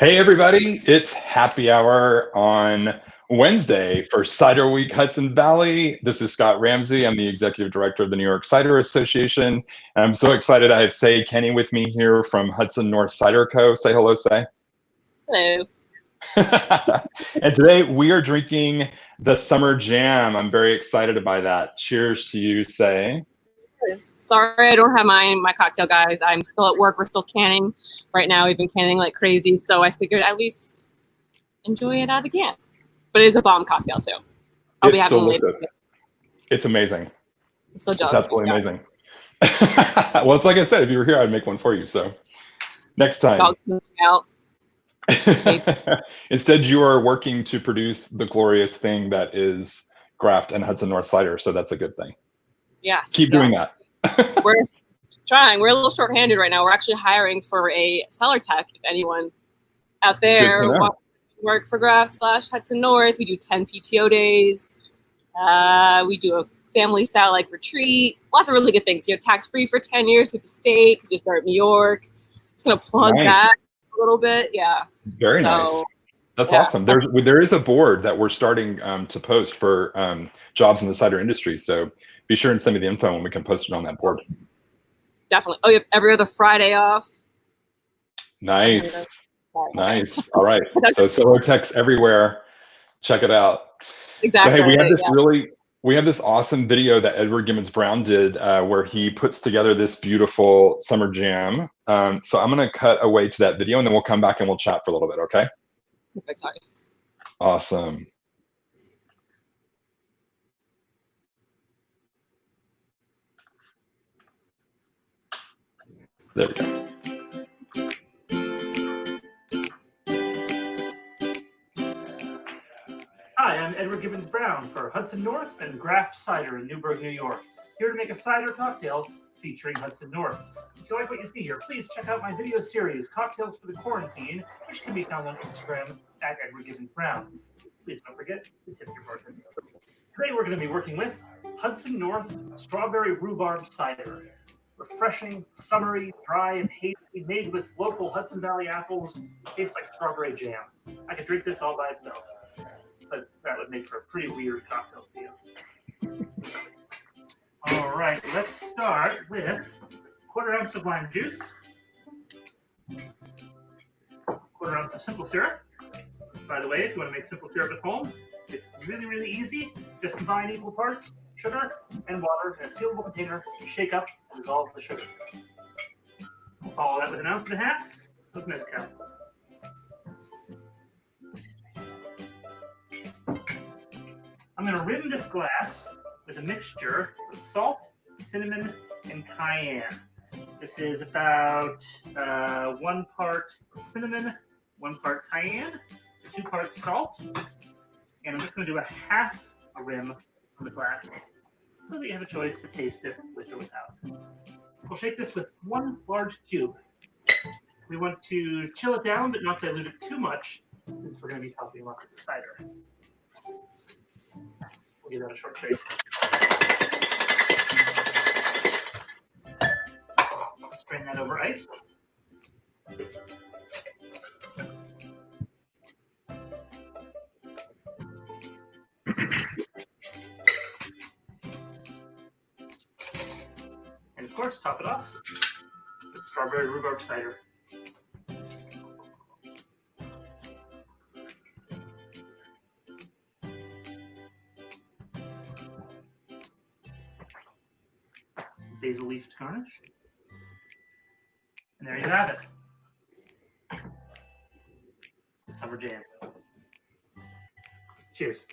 Hey everybody, it's happy hour on Wednesday for Cider Week Hudson Valley. This is Scott Ramsey. I'm the Executive Director of the New York Cider Association. And I'm so excited I have Say Kenny with me here from Hudson North Cider Co. Say hello, Say. Hello. And today we are drinking the Summer Jam. I'm very excited by that. Cheers to you, Say. Sorry, I don't have my cocktail, guys. I'm still at work. We're still canning right now. We've been canning like crazy, so I figured at least enjoy it out of the can. But it is a bomb cocktail too. I'll be having it later. It's amazing. I'm so jealous. It's absolutely amazing. Well, it's like I said, if you were here, I'd make one for you. So next time. Out. Instead, you are working to produce the glorious thing that is Graft and Hudson North Cider. So that's a good thing. Yes. Keep doing that. We're trying. We're a little short-handed right now. We're actually hiring for a cellar tech. If anyone out there wants to work for Graft / Hudson North, we do 10 PTO days. We do a family-style like retreat. Lots of really good things. You're tax-free for 10 years with the state because you start in New York. Just gonna plug that a little bit. Yeah. Very nice. That's awesome. There is a board that we're starting to post for jobs in the cider industry. So be sure and send me the info and we can post it on that board. Definitely. Oh, you have every other Friday off. Nice. Nice. All right. So Solo Techs everywhere. Check it out. Exactly. So, hey, we have this awesome video that Edward Gibbons Brown did where he puts together this beautiful summer jam. So I'm going to cut away to that video and then we'll come back and we'll chat for a little bit. Okay. Perfect. Sorry. Awesome. There we go. Hi, I'm Edward Gibbons Brown for Hudson North and Graft Cider in Newburgh, New York. Here to make a cider cocktail featuring Hudson North. If you like what you see here, please check out my video series, Cocktails for the Quarantine, which can be found on Instagram at Edward Gibbons Brown. Please don't forget to tip your bartender. Today we're going to be working with Hudson North Strawberry Rhubarb Cider. Refreshing, summery, dry, and hazy, made with local Hudson Valley apples. Tastes like strawberry jam. I could drink this all by itself, but that would make for a pretty weird cocktail feel. All right, let's start with a 1/4 ounce of lime juice, 1/4 ounce of simple syrup. By the way, if you want to make simple syrup at home, it's really, really easy. Just combine equal parts sugar and water in a sealable container, shake up, and dissolve the sugar. Follow that with 1.5 ounces of Mezcal. I'm going to rim this glass with a mixture of salt, cinnamon, and cayenne. This is about 1 part cinnamon, 1 part cayenne, 2 parts salt, and I'm just going to do a half a rim on the glass so that you have a choice to taste it with or without. We'll shake this with 1 large cube. We want to chill it down but not dilute it too much since we're going to be topping up with the cider. We'll give that a short shake. Strain that over ice. And of course, top it off with strawberry rhubarb cider. Basil leaf garnish. And there you have it. Summer jam. Cheers.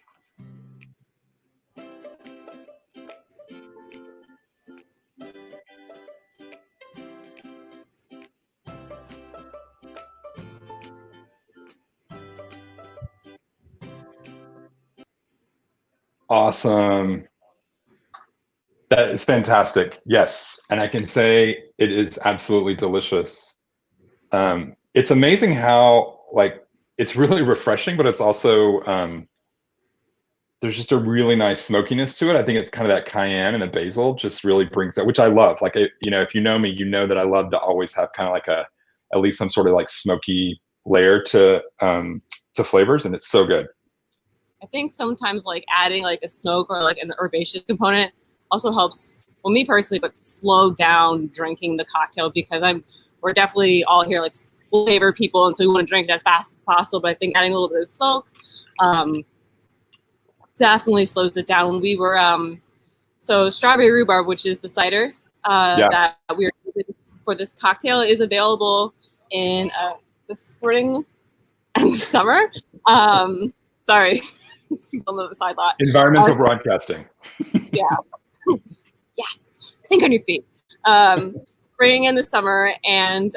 Awesome. That is fantastic. Yes. And I can say it is absolutely delicious. It's amazing how, like, it's really refreshing, but it's also, there's just a really nice smokiness to it. I think it's kind of that cayenne and the basil just really brings that, which I love. Like, you know, if you know me, you know that I love to always have kind of like at least some sort of like smoky layer to flavors, and it's so good. I think sometimes like adding like a smoke or like an herbaceous component also helps, well, me personally, but slow down drinking the cocktail, because we're definitely all here like flavor people, and so we want to drink it as fast as possible. But I think adding a little bit of smoke definitely slows it down. When we were so strawberry rhubarb, which is the cider that we are using for this cocktail, is available in the spring and the summer. Sorry, people on the side lot. Environmental broadcasting. Yeah. Yes. Think on your feet. Spring and the summer, and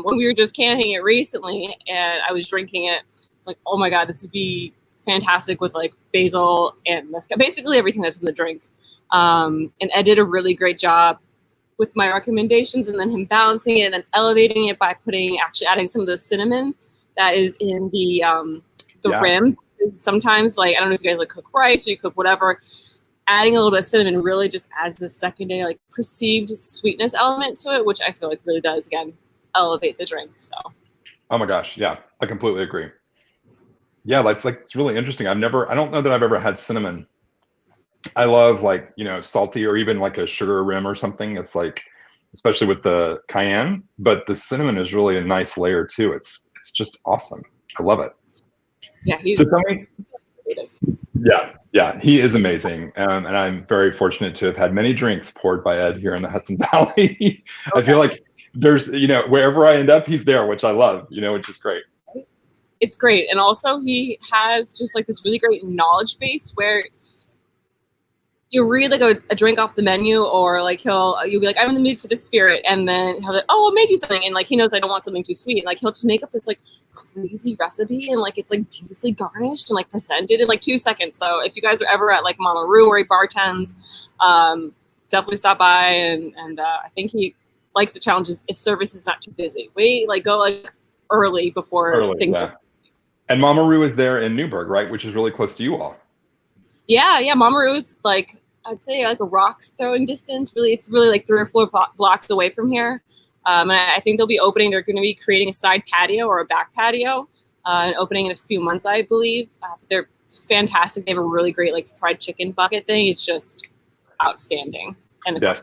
when we were just canning it recently, and I was drinking it, it's like, oh my god, this would be fantastic with like basil and mezcal, basically everything that's in the drink. And Ed did a really great job with my recommendations, and then him balancing it and then elevating it by actually adding some of the cinnamon that is in the rim. Sometimes, like, I don't know if you guys like cook rice or you cook whatever, adding a little bit of cinnamon really just adds this secondary like perceived sweetness element to it, which I feel like really does, again, elevate the drink. So oh my gosh, yeah, I completely agree. Yeah, it's really interesting. I don't know that I've ever had cinnamon. I love like, salty or even like a sugar rim or something. It's like, especially with the cayenne, but the cinnamon is really a nice layer too. It's just awesome. I love it. Yeah, he's so tell me, yeah, he is amazing. And I'm very fortunate to have had many drinks poured by Ed here in the Hudson Valley. Okay. I feel like there's, wherever I end up, he's there, which I love, which is great. It's great. And also he has just like this really great knowledge base where you read like a drink off the menu, or like you'll be like, I'm in the mood for this spirit, and then he'll like, oh, I'll make you something, and like he knows I don't want something too sweet, and like he'll just make up this like crazy recipe, and like it's like beautifully garnished and like presented in like 2 seconds. So if you guys are ever at like Mama Roo or he bartends, definitely stop by, and I think he likes the challenges if service is not too busy. Go like early before things. Yeah. And Mama Roo is there in Newburgh, right, which is really close to you all. Yeah, Mama Roo's like, I'd say like a rock's throwing distance. Really, it's really like 3 or 4 blocks away from here. And I think they'll be opening. They're going to be creating a side patio or a back patio, and opening in a few months, I believe. They're fantastic. They have a really great like fried chicken bucket thing. It's just outstanding. And yes,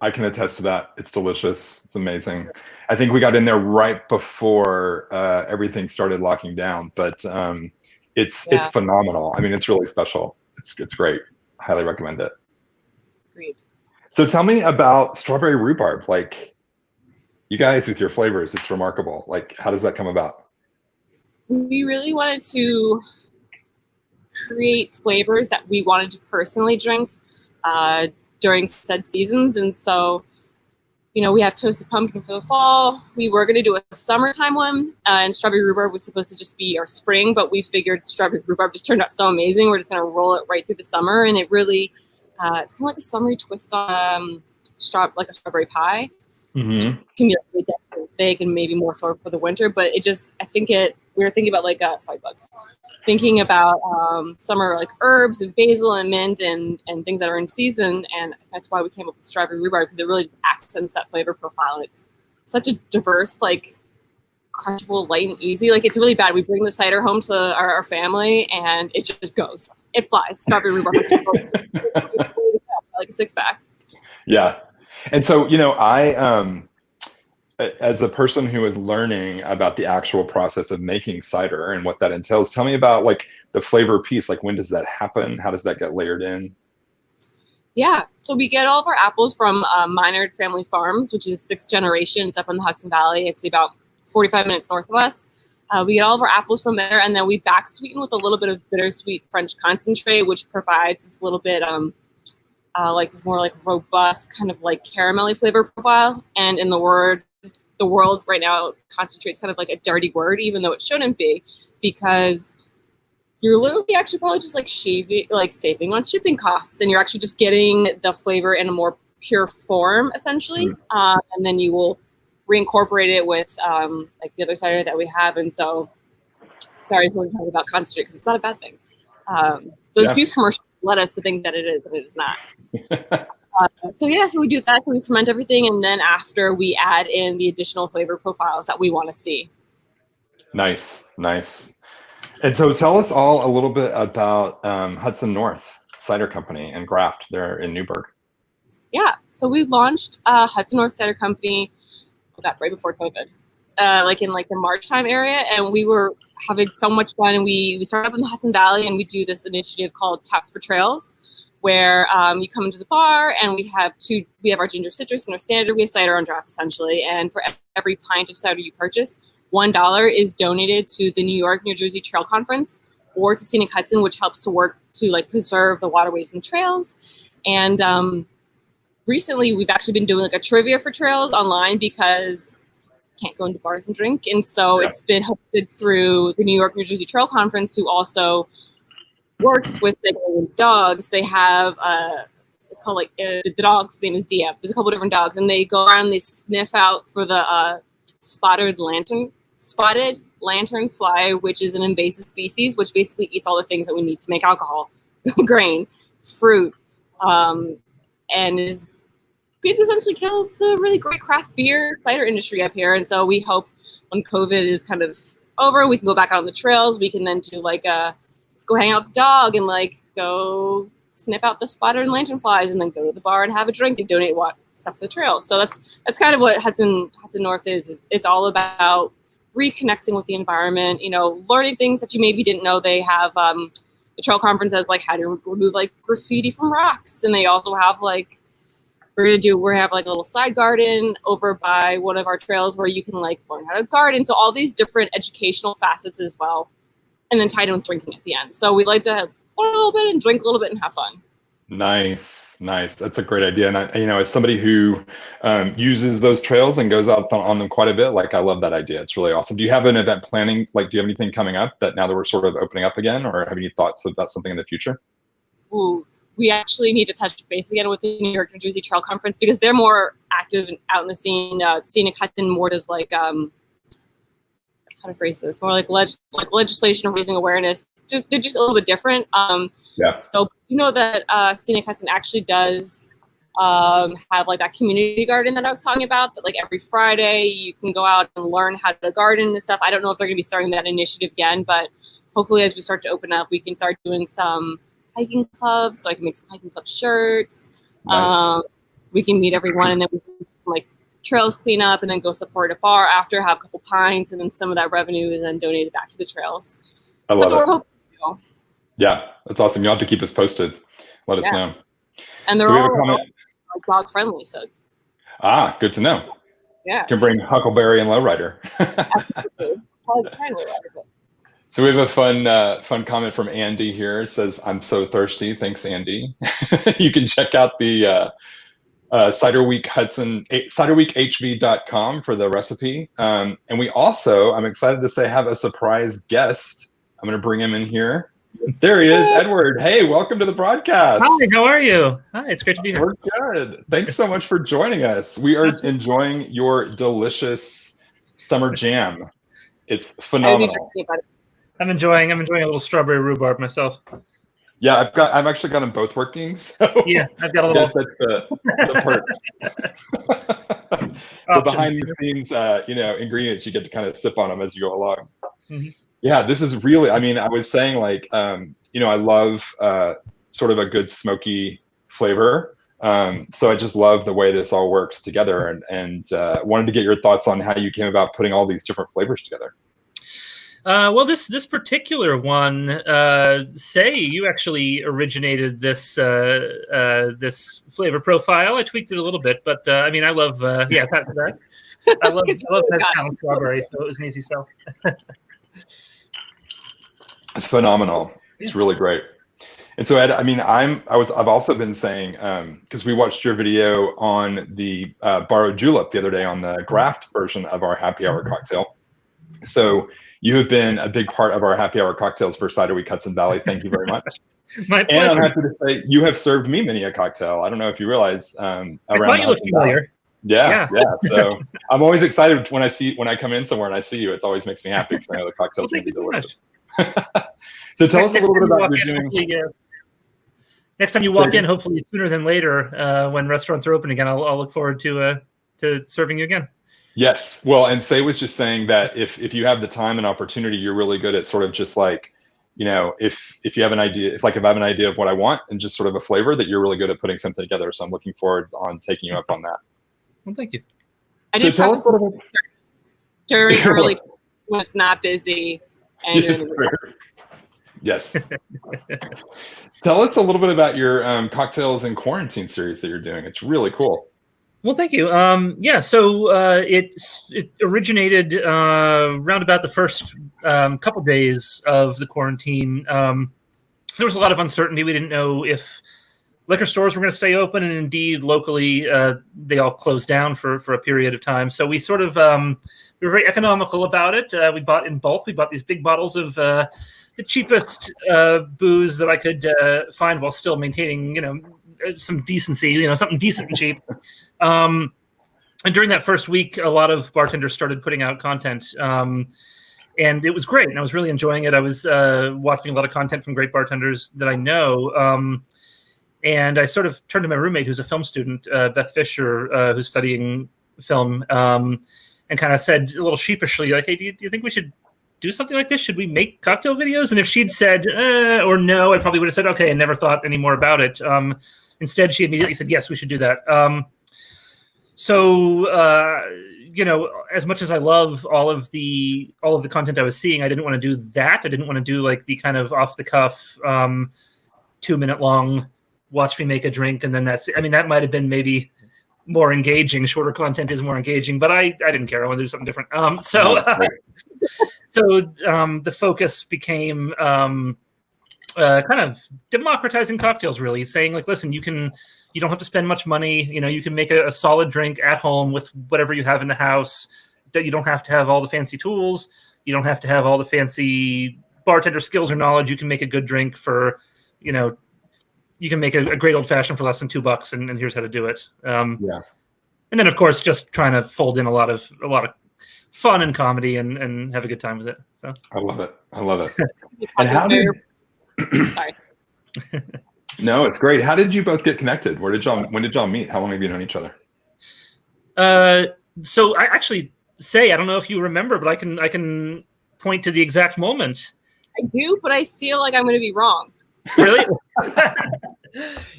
I can attest to that. It's delicious. It's amazing. I think we got in there right before everything started locking down, but it's phenomenal. I mean, it's really special. It's great. Highly recommend it. Agreed. So tell me about strawberry rhubarb. Like, you guys with your flavors, it's remarkable. Like, how does that come about? We really wanted to create flavors that we wanted to personally drink during said seasons. And so, we have toasted pumpkin for the fall. We were going to do a summertime one, and strawberry rhubarb was supposed to just be our spring, but we figured strawberry rhubarb just turned out so amazing. We're just going to roll it right through the summer, and it really, it's kind of like a summery twist on like a strawberry pie. Mm-hmm. It can be like really dense and thick and maybe more so for the winter, but we were thinking about like, thinking about summer like herbs and basil and mint and things that are in season, and that's why we came up with strawberry rhubarb, because it really just accents that flavor profile. And it's such a diverse, like, crushable, light and easy. Like, it's really bad. We bring the cider home to our family, and it just goes. It flies. Strawberry rhubarb, like a 6-pack. Yeah, and so I as a person who is learning about the actual process of making cider and what that entails, tell me about like the flavor piece. Like, when does that happen? How does that get layered in? Yeah, so we get all of our apples from Minard Family Farms, which is 6th generation. It's up in the Hudson Valley. It's about 45 minutes north of us. We get all of our apples from there, and then we back sweeten with a little bit of bittersweet French concentrate, which provides this little bit like this more like robust kind of like caramelly flavor profile. And in the world right now, concentrate's kind of like a dirty word, even though it shouldn't be, because you're literally actually probably just like saving on shipping costs, and you're actually just getting the flavor in a more pure form, essentially. And then you will reincorporate it with like the other cider that we have. And so, sorry for talking about concentrate, because it's not a bad thing. Those juice commercials led us to think that it is, and it is not. So we do that. So we ferment everything, and then after we add in the additional flavor profiles that we want to see. Nice. And so tell us all a little bit about Hudson North Cider Company and Graft there in Newburgh. Yeah, so we launched Hudson North Cider Company right before COVID, like in like the March time area, and we were having so much fun. And we started up in the Hudson Valley, and we do this initiative called Taps for Trails, where you come into the bar, and we have our ginger citrus and our standard. We have cider on draft essentially, and for every pint of cider you purchase, $1 is donated to the New York, New Jersey Trail Conference or to Scenic Hudson, which helps to work to like preserve the waterways and trails. And recently, we've actually been doing like a trivia for trails online because you can't go into bars and drink, and so it's been hosted through the New York, New Jersey Trail Conference, who also works with the dogs. They have it's called like the dog's name is DF. There's a couple different dogs, and they go around, they sniff out for the spotted lanternfly, which is an invasive species, which basically eats all the things that we need to make alcohol, grain, fruit, and could essentially kill the really great craft beer cider industry up here. And so we hope when COVID is kind of over, we can go back out on the trails. We can then do like let's go hang out with the dog and like go sniff out the spotted lanternflies and then go to the bar and have a drink and donate stuff to the trails. So that's kind of what Hudson North is. It's all about reconnecting with the environment, learning things that you maybe didn't know. They have the trail conference has like how to remove like graffiti from rocks, and they also have like we have like a little side garden over by one of our trails where you can like learn how to garden. So all these different educational facets as well, and then tied in with drinking at the end. So we like to have a little bit and drink a little bit and have fun. Nice. That's a great idea. And as somebody who uses those trails and goes out on them quite a bit, like I love that idea. It's really awesome. Do you have an event planning? Like, do you have anything coming up that now that we're sort of opening up again, or have any thoughts about something in the future? Ooh, we actually need to touch base again with the New York, New Jersey Trail Conference because they're more active and out in the scene. Scenic Hudson more does like how to phrase this, more like legislation, raising awareness. They're just a little bit different. So that Scenic Hudson actually does have like that community garden that I was talking about, that like every Friday you can go out and learn how to garden and stuff. I don't know if they're going to be starting that initiative again, but hopefully as we start to open up, we can start doing some hiking clubs, so I can make some hiking club shirts. Nice. We can meet everyone, and then we can like trails clean up and then go support a bar after, have a couple pints, and then some of that revenue is then donated back to the trails. I love it. We're hoping. Yeah, that's awesome. You'll have to keep us posted. Let us know. And they're all dog friendly, so. Good to know. Yeah. You can bring Huckleberry and Lowrider. Absolutely. So we have a fun comment from Andy here. It says, "I'm so thirsty." Thanks, Andy. You can check out the Cider Week Hudson, ciderweekhv.com for the recipe. And we also, I'm excited to say, have a surprise guest. I'm going to bring him in here. There he is, Edward. Hey, welcome to the broadcast. Hi, how are you? Hi, it's great to be here. We're good. Thanks so much for joining us. We are enjoying your delicious summer jam. It's phenomenal. I'm enjoying a little strawberry rhubarb myself. Yeah, I've actually got them both working. So yeah, I've got a little. That's the perks. The behind the scenes, ingredients, you get to kind of sip on them as you go along. Mm-hmm. Yeah, this is really, I was saying like, I love sort of a good smoky flavor. So I just love the way this all works together, and wanted to get your thoughts on how you came about putting all these different flavors together. Well, this particular one, say you actually originated this this flavor profile. I tweaked it a little bit, but I love that. I love Mezcal and strawberry, so it was an easy sell. It's phenomenal. It's really great. And so Ed, I've also been saying, because we watched your video on the borrowed julep the other day on the Graft version of our happy hour cocktail. So you have been a big part of our happy hour cocktails for Cider Week Hudson Valley. Thank you very much. My pleasure. And I'm happy to say you have served me many a cocktail. I don't know if you realize I thought you looked familiar. Yeah. So I'm always excited when I come in somewhere and I see you. It always makes me happy because I know the cocktails will be delicious. So tell us a little bit about what you're doing. Next time you walk in, hopefully sooner than later, when restaurants are open again, I'll look forward to serving you again. Yes. Well, and Say was just saying that if you have the time and opportunity, you're really good at sort of just like, if you have an idea, if I have an idea of what I want and just sort of a flavor, that you're really good at putting something together. So I'm looking forward on taking you up on that. Well, thank you. I did tell us during early when it's not busy. And yes. Tell us a little bit about your cocktails in quarantine series that you're doing. It's really cool. Well, thank you. So it originated around about the first couple days of the quarantine. There was a lot of uncertainty. We didn't know if liquor stores were going to stay open, and indeed, locally, they all closed down for a period of time. So we sort of we were very economical about it. We bought in bulk. We bought these big bottles of the cheapest booze that I could find while still maintaining, some decency, something decent and cheap. And during that first week, a lot of bartenders started putting out content, and it was great. And I was really enjoying it. I was watching a lot of content from great bartenders that I know. And I sort of turned to my roommate, who's a film student, Beth Fisher, who's studying film, and kind of said a little sheepishly, like, hey, do you think we should do something like this? Should we make cocktail videos? And if she'd said or no, I probably would have said, okay, and never thought any more about it. Instead, she immediately said, yes, we should do that. As much as I love all of the content I was seeing, I didn't want to do that. I didn't want to do like the kind of off the cuff, 2-minute long, watch me make a drink. And then that might've been maybe more engaging. Shorter content is more engaging, but I didn't care. I wanted to do something different. The focus became kind of democratizing cocktails, really saying like, listen, you don't have to spend much money. You can make a solid drink at home with whatever you have in the house. That you don't have to have all the fancy tools. You don't have to have all the fancy bartender skills or knowledge. You can make a good drink for, you can make a great old fashioned for less than $2, and here's how to do it. And then of course, just trying to fold in a lot of fun and comedy and have a good time with it. So I love it. And how did? Sorry. No, it's great. How did you both get connected? When did y'all meet? How long have you known each other? So I actually I don't know if you remember, but I can point to the exact moment. I do, but I feel like I'm going to be wrong. Really?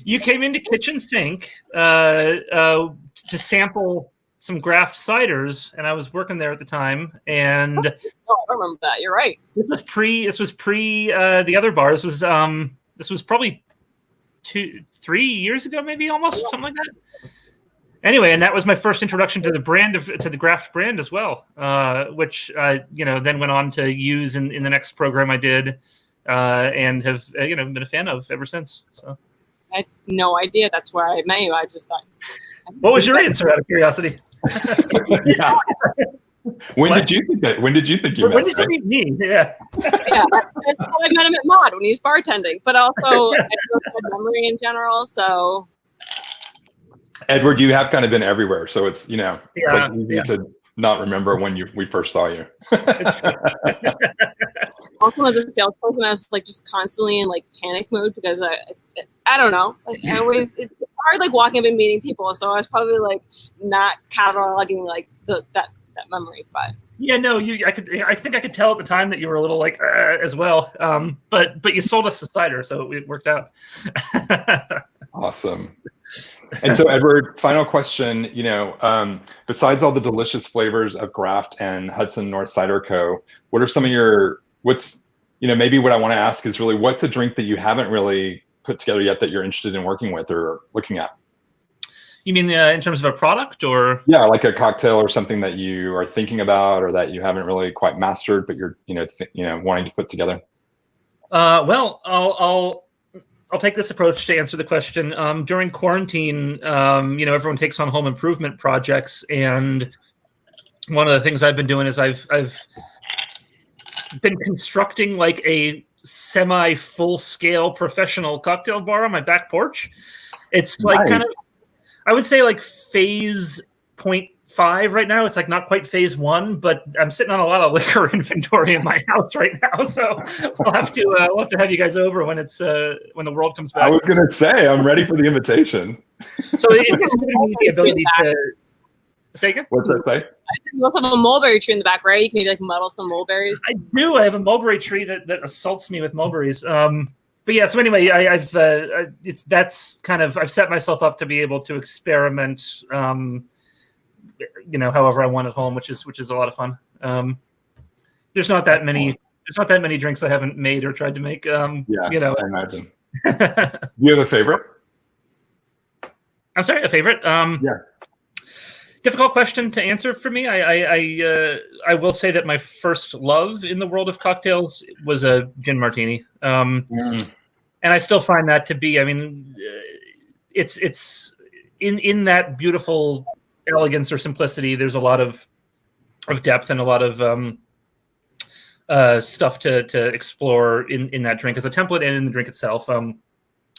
You came into Kitchen Sink to sample some Graft ciders, and I was working there at the time. And I remember that. You're right. This was pre the other bar. This was probably 2-3 years ago, maybe almost something like that. Anyway, and that was my first introduction to the Graft brand as well, which then went on to use in the next program I did, and have been a fan of ever since. So I had no idea that's where I met you. I just thought. What was your answer, out of curiosity? Yeah. When did you think you met? When did you meet me? Yeah. Yeah, I met him at Mod when he was bartending, but also I have good memory in general. So, Edward, you have kind of been everywhere, so it's it's like easy to not remember when we first saw you. Also, as a salesperson, I was like just constantly in like panic mode because I don't know. Like, it's hard like walking up and meeting people, so I was probably like not cataloging like that memory. But yeah, no, I think I could tell at the time that you were a little like as well. But you sold us the cider, so it worked out. Awesome. And so, Edward, final question. Besides all the delicious flavors of Graft and Hudson North Cider Co., what are some of maybe what I want to ask is really, what's a drink that you haven't really put together yet that you're interested in working with or looking at? You mean in terms of a product, or? Yeah, like a cocktail or something that you are thinking about or that you haven't really quite mastered, but you're wanting to put together. Well, I'll take this approach to answer the question. During quarantine, everyone takes on home improvement projects, and one of the things I've been doing is I've been constructing like a semi full-scale professional cocktail bar on my back porch. It's like kind of, I would say like phase 0.5 right now. It's like not quite phase 1, but I'm sitting on a lot of liquor inventory in my house right now. So we'll have to have you guys over when when the world comes back. I was going to say, I'm ready for the invitation. So it's giving me the ability to say again. What's that say? You also have a mulberry tree in the back, right? You can maybe like muddle some mulberries. I do. I have a mulberry tree that assaults me with mulberries. But yeah. So anyway, I've set myself up to be able to experiment. However I want at home, which is a lot of fun. There's not that many drinks I haven't made or tried to make. I imagine. Do you have a favorite? I'm sorry, a favorite? Yeah. Difficult question to answer for me. I will say that my first love in the world of cocktails was a gin martini, and I still find that to be. I mean, it's in that beautiful elegance or simplicity. There's a lot of depth and a lot of stuff to explore in that drink as a template and in the drink itself.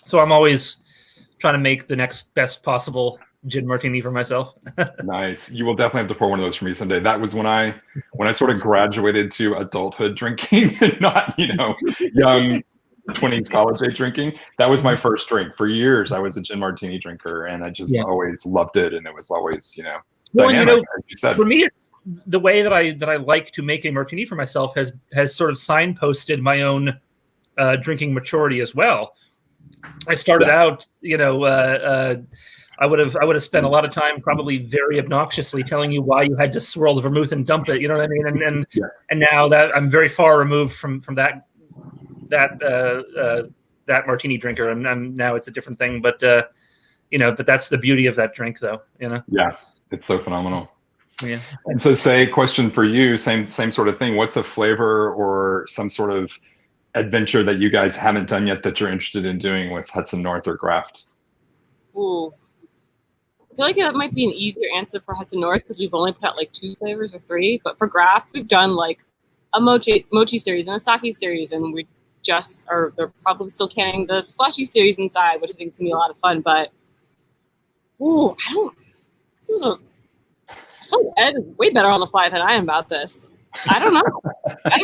So I'm always trying to make the next best possible gin martini for myself. Nice. You will definitely have to pour one of those for me someday. That was when I sort of graduated to adulthood drinking and not, young 20s college age drinking. That was my first drink. For years, I was a gin martini drinker, and I just always loved it. And it was always, dynamic, as you said. For me, it's the way that I like to make a martini for myself has sort of signposted my own drinking maturity as well. I started out, I would have spent a lot of time probably very obnoxiously telling you why you had to swirl the vermouth and dump it. You know what I mean? And now that I'm very far removed from that martini drinker, and now it's a different thing. But but that's the beauty of that drink, though. Yeah, it's so phenomenal. Yeah. And so, say, question for you, same sort of thing. What's a flavor or some sort of adventure that you guys haven't done yet that you're interested in doing with Hudson North or Graft? Ooh. I feel like that might be an easier answer for Hudson North because we've only put out like 2 flavors or 3. But for Graft, we've done like a mochi series and a sake series, and they're probably still canning the slushy series inside, which I think is gonna be a lot of fun. But Ed is way better on the fly than I am about this. I don't know. I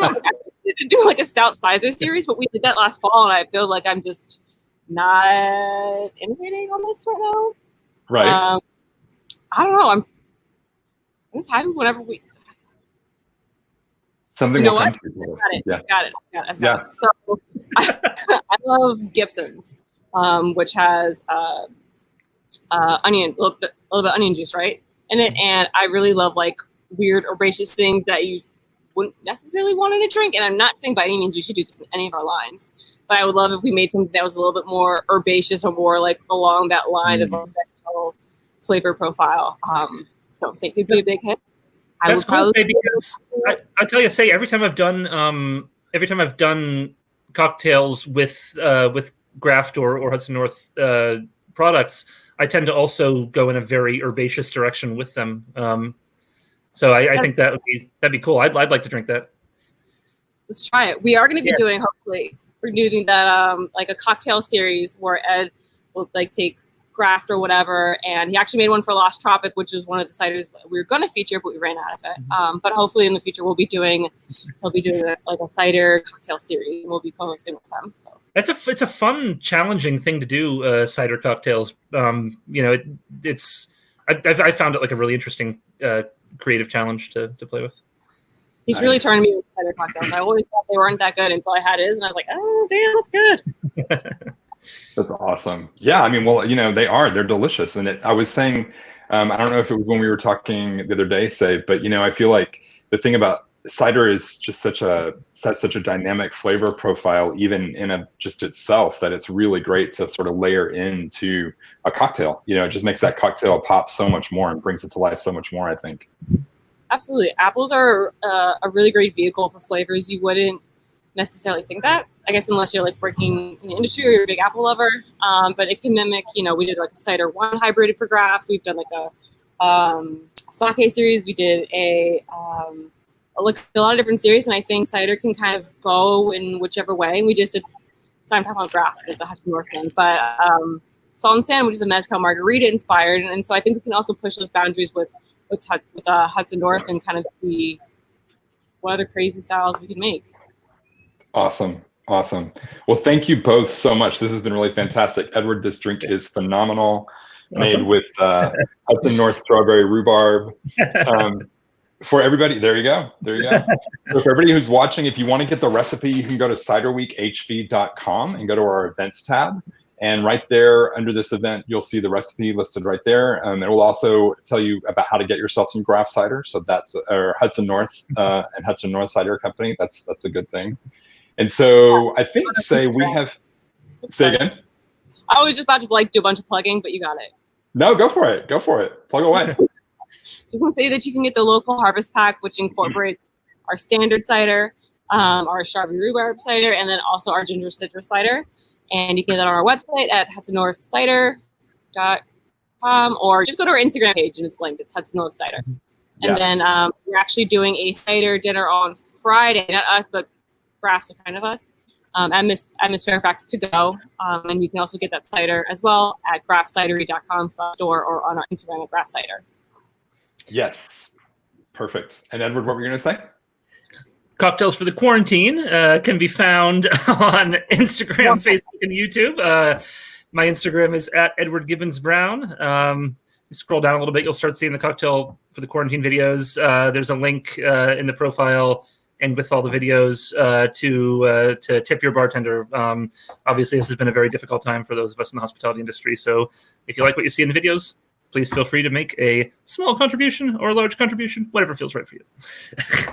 need to do like a stout sizer series, but we did that last fall, and I feel like I'm just not innovating on this right now. Right. I don't know. I'm just happy whenever we. Something will come to you. Got it. So I love Gibbons, which has onion, a little bit onion juice, right? In it, and I really love like weird herbaceous things that you wouldn't necessarily want in a drink. And I'm not saying by any means we should do this in any of our lines, but I would love if we made something that was a little bit more herbaceous or more like along that line of like vegetable flavor profile. Don't think it'd be a big hit. That's cool, because I tell you, every time I've done cocktails with Graft or Hudson North products, I tend to also go in a very herbaceous direction with them. So I think that'd be cool. I'd like to drink that. Let's try it. We are going to be doing, hopefully, we're using that like a cocktail series where Ed will like take Graft or whatever, and he actually made one for Lost Tropic, which was one of the ciders we were going to feature, but we ran out of it. But hopefully in the future he'll be doing like a cider cocktail series, and we'll be co-hosting with them. So. It's a fun, challenging thing to do, cider cocktails. I found it like a really interesting creative challenge to play with. He's really trying me with cider cocktails. I always thought they weren't that good until I had his, and I was like, oh damn, that's good. That's awesome. Yeah, I mean, well, they're delicious. And I was saying, I don't know if it was when we were talking the other day, but I feel like the thing about cider is just such a dynamic flavor profile, even in just itself, that it's really great to sort of layer into a cocktail. It just makes that cocktail pop so much more and brings it to life so much more, I think. Absolutely. Apples are a really great vehicle for flavors. You wouldn't necessarily think that, I guess, unless you're like working in the industry or you're a big apple lover. But it can mimic, we did like a cider wine hybrid for Graft. We've done like a sake series. We did a lot of different series, and I think cider can kind of go in whichever way. And it's time to talk about Graft. It's a Hudson North thing, but Salt and Sand, which is a Mezcal margarita inspired, and so I think we can also push those boundaries with Hudson North and kind of see what other crazy styles we can make. Awesome. Well, thank you both so much. This has been really fantastic. Edward, this drink is phenomenal. Made with Hudson North Strawberry Rhubarb. For everybody, there you go. There you go. So for everybody who's watching, if you want to get the recipe, you can go to ciderweekhv.com and go to our events tab. And right there under this event, you'll see the recipe listed right there. It will also tell you about how to get yourself some craft cider. So that's our Hudson North and Hudson North Cider Company. That's a good thing. And so I think, we have, say again? I was just about to do a bunch of plugging, but you got it. No, go for it. Go for it. Plug away. So you can say that you can get the local harvest pack, which incorporates our standard cider, our strawberry rhubarb cider, and then also our ginger citrus cider. And you can get that on our website at hudsonnorthcider.com, or just go to our Instagram page and it's linked. It's Hudson North Cider. And then we're actually doing a cider dinner on Friday. Not us, but Graph's a friend of us. At Miss Fairfax to go. And you can also get that cider as well at graphcidery.com/store or on our Instagram at graphcider. Yes. Perfect. And Edward, what were you going to say? Cocktails for the Quarantine can be found on Instagram, Facebook, and YouTube. My Instagram is at Edward Gibbons Brown. You scroll down a little bit, you'll start seeing the Cocktail for the Quarantine videos. There's a link in the profile and with all the videos to tip your bartender. Obviously, this has been a very difficult time for those of us in the hospitality industry. So if you like what you see in the videos, please feel free to make a small contribution or a large contribution, whatever feels right for you.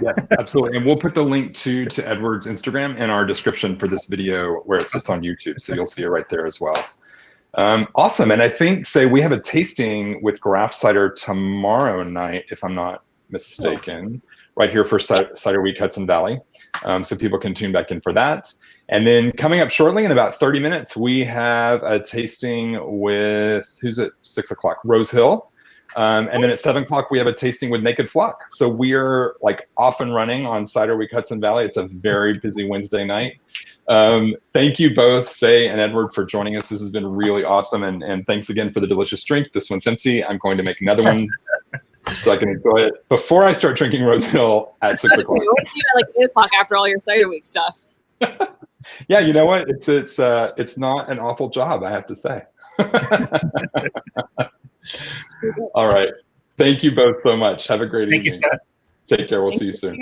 Yeah, absolutely. And we'll put the link to Edward's Instagram in our description for this video where it sits on YouTube. So you'll see it right there as well. Awesome. And I think, we have a tasting with Graph Cider tomorrow night, if I'm not mistaken, right here for Cider Week Hudson Valley. So people can tune back in for that. And then coming up shortly in about 30 minutes, we have a tasting with, who's at 6 o'clock? Rose Hill. And then at 7 o'clock, we have a tasting with Naked Flock. So we're off and running on Cider Week Hudson Valley. It's a very busy Wednesday night. Thank you both, Say and Edward, for joining us. This has been really awesome. And thanks again for the delicious drink. This one's empty. I'm going to make another one so I can enjoy it before I start drinking Rose Hill at 6 o'clock. What do you at 8 o'clock after all your Cider Week stuff? Yeah, you know what? It's not an awful job, I have to say. All right. Thank you both so much. Have a great evening. Thank you, Scott. Take care. We'll see you soon.